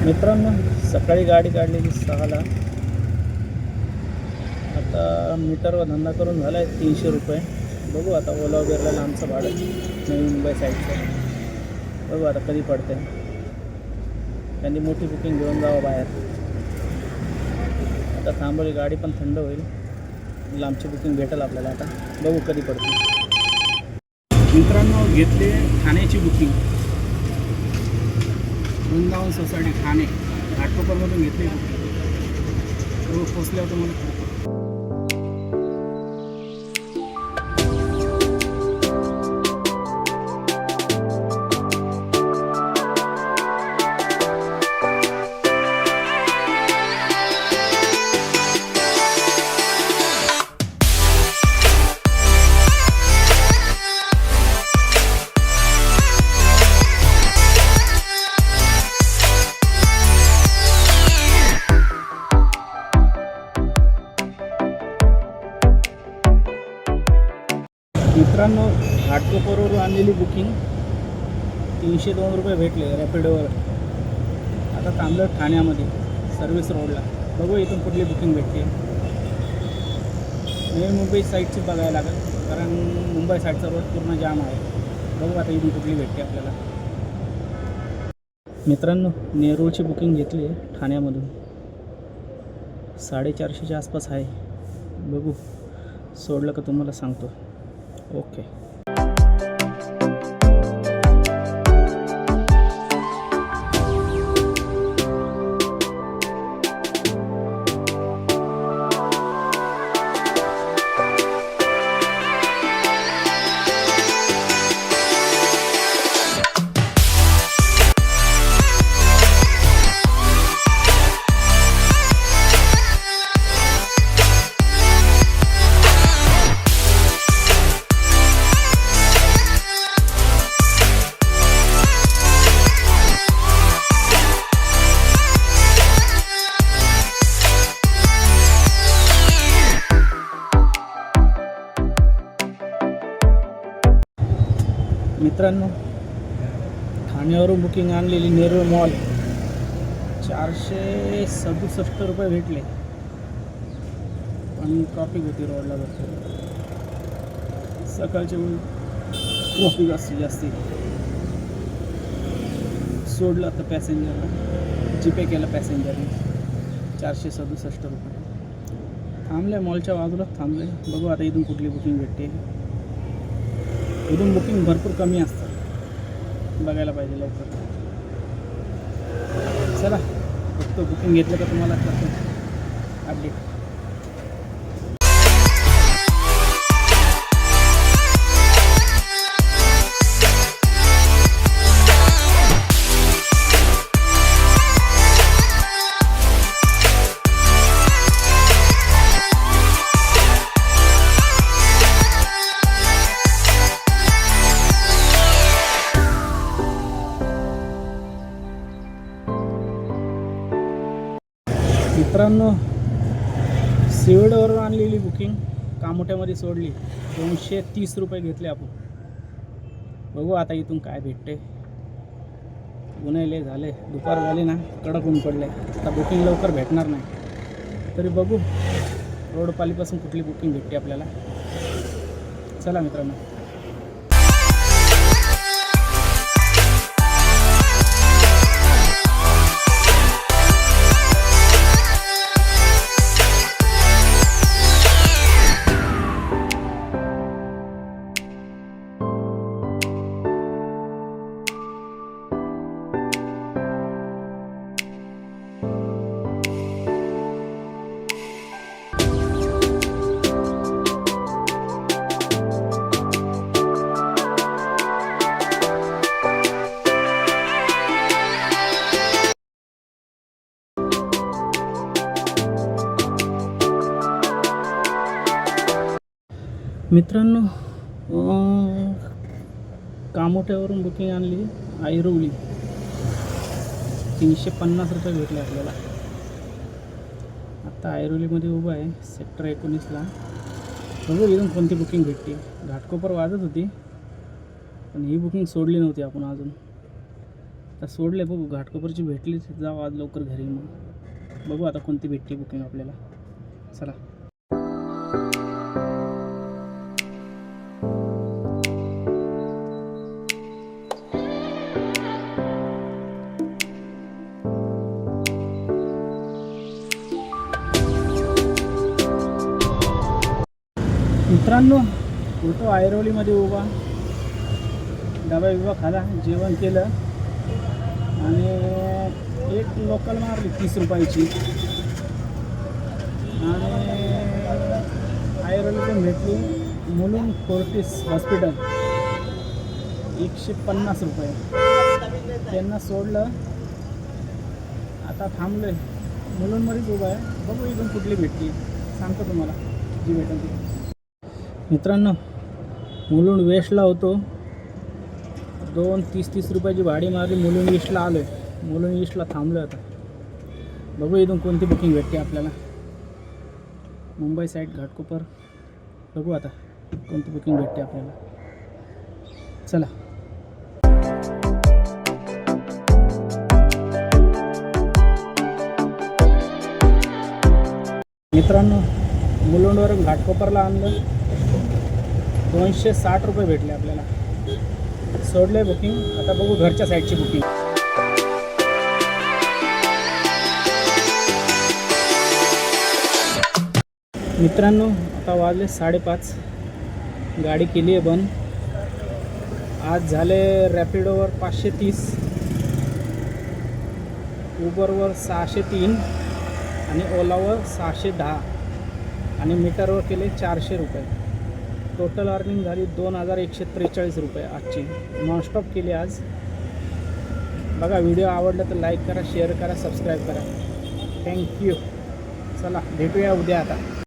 मित्रांनो, सकाळी गाडी काढलेली 6ला. आता मीटरवर धंदा करून झाला आहे 300 रुपये. बघू आता ओला उबेरला लांबचं भाडं नवी मुंबई साईडचं. बघू आता कधी पडते. त्यांनी मोठी बुकिंग घेऊन जावं बाहेर. आता थांबवली गाडी पण थंड होईल. लांबची बुकिंग भेटेल आपल्याला. आता बघू कधी पडते. मित्रांनो, घेतले ठाण्याची बुकिंग. वृंदावन सोसायटी ठाणे घाटकोपरमधून घेतली बुकिंग. पोचल्यावर तुम्हाला मित्रांनो, घाटकोपरवरून आणलेली बुकिंग 302 रुपये भेटले रॅपिडोवर. आता थांबलं ठाण्यामध्ये सर्व्हिस रोडला. बघू इथून कुठली बुकिंग भेटते. नवी मुंबई साईडची बघायला लागेल, कारण मुंबई साईडचा रोड पूर्ण जाम आहे. बघू आता इथून कुठली भेटते आपल्याला. मित्रांनो, नेरूळची बुकिंग घेतली आहे ठाण्यामधून. 450च्या आसपास आहे. बघू सोडलं का तुम्हाला सांगतो. ओके. मित्रांनो, ठाण्यावरून बुकिंग आणलेली नेरूळ मॉल 467 रुपये भेटले. पण ट्रॉफिक होती रोडला. भरपूर सकाळच्या वेळी ट्रॉफिक असते जास्ती. सोडलं आता पॅसेंजरला. जीपे केलं पॅसेंजरने. 467 रुपये. थांबले मॉलच्या बाजूलाच थांबले. बघू आता इथून कुठली बुकिंग भेटते. इथून बुकिंग भरपूर कमी असतं. बघायला पाहिजे लवकर. चला, फक्त बुकिंग घेतलं का तुम्हाला करतो अपडेट. मित्रांनो, सिविडवरून आणलेली बुकिंग कामोठ्यामध्ये सोडली. 230 रुपये घेतले आपण. बघू आता इथून काय भेटते. उन्हाळे झाले, दुपार झाली ना, कडक ऊन पडले. आता बुकिंग लवकर भेटणार नाही. तरी बघू रोडपालीपासून कुठली बुकिंग भेटते आपल्याला. चला मित्रांनो. मित्रांनो, कामोठ्यावरून बुकिंग आणली ऐरोली. 350 रुपये भेटले आपल्याला. आता ऐरोलीमध्ये उभं आहे सेक्टर 19ला. बघू इथून कोणती बुकिंग भेटते. घाटकोपर वाजत होती पण ही बुकिंग सोडली नव्हती आपण अजून. आता सोडले बघू, घाटकोपरची भेटली जाऊ आज लवकर घरी. मग बघू आता कोणती भेटते बुकिंग आपल्याला. चला. मित्रांनो, फोटो ऐरोलीमध्ये उभा, डबा बिबा खाला, जेवण केलं आणि एक लोकल मारली 30 रुपयाची आणि ऐरोलीतून भेटली मुलुंड फोर्टिस हॉस्पिटल 150 रुपये. त्यांना सोडलं. आता थांबलो आहे, मुलुंडमध्येच उभा आहे. बघू इथून कुठली भेटली, सांगतो तुम्हाला जी भेटेल ती. मित्रांनो, मुलुंड वेस्टला होतो, 30-30 रुपयाची भाडी मारली. मुलुंड ईस्टला आलो आहे, मुलुंड ईस्टला थांबलो आता. बघू इथून कोणती बुकिंग भेटते आपल्याला. मुंबई साईड घाटकोपर, बघू आता कोणती बुकिंग भेटते आपल्याला. चला. मित्रांनो, मुलुंडवरून घाटकोपरला आणलं, 260 रुपये भेटले आपल्याला. सोडले बुकिंग. आता बघू घरच्या साईडची बुकिंग. मित्रांनो, आता वाजले 5:30. गाडी केली आहे बंद. आज झाले रॅपिडोवर 530, उबरवर 603 आणि ओलावर 610 आणि मीटरवर केले 400 रुपये. टोटल अर्निंग झाली 2143 रुपये आजची. नॉनस्टॉप केली आज. बघा, व्हिडिओ आवडला तर लाईक करा, शेअर करा, सबस्क्राईब करा. थँक्यू. चला भेटूया उद्या आता.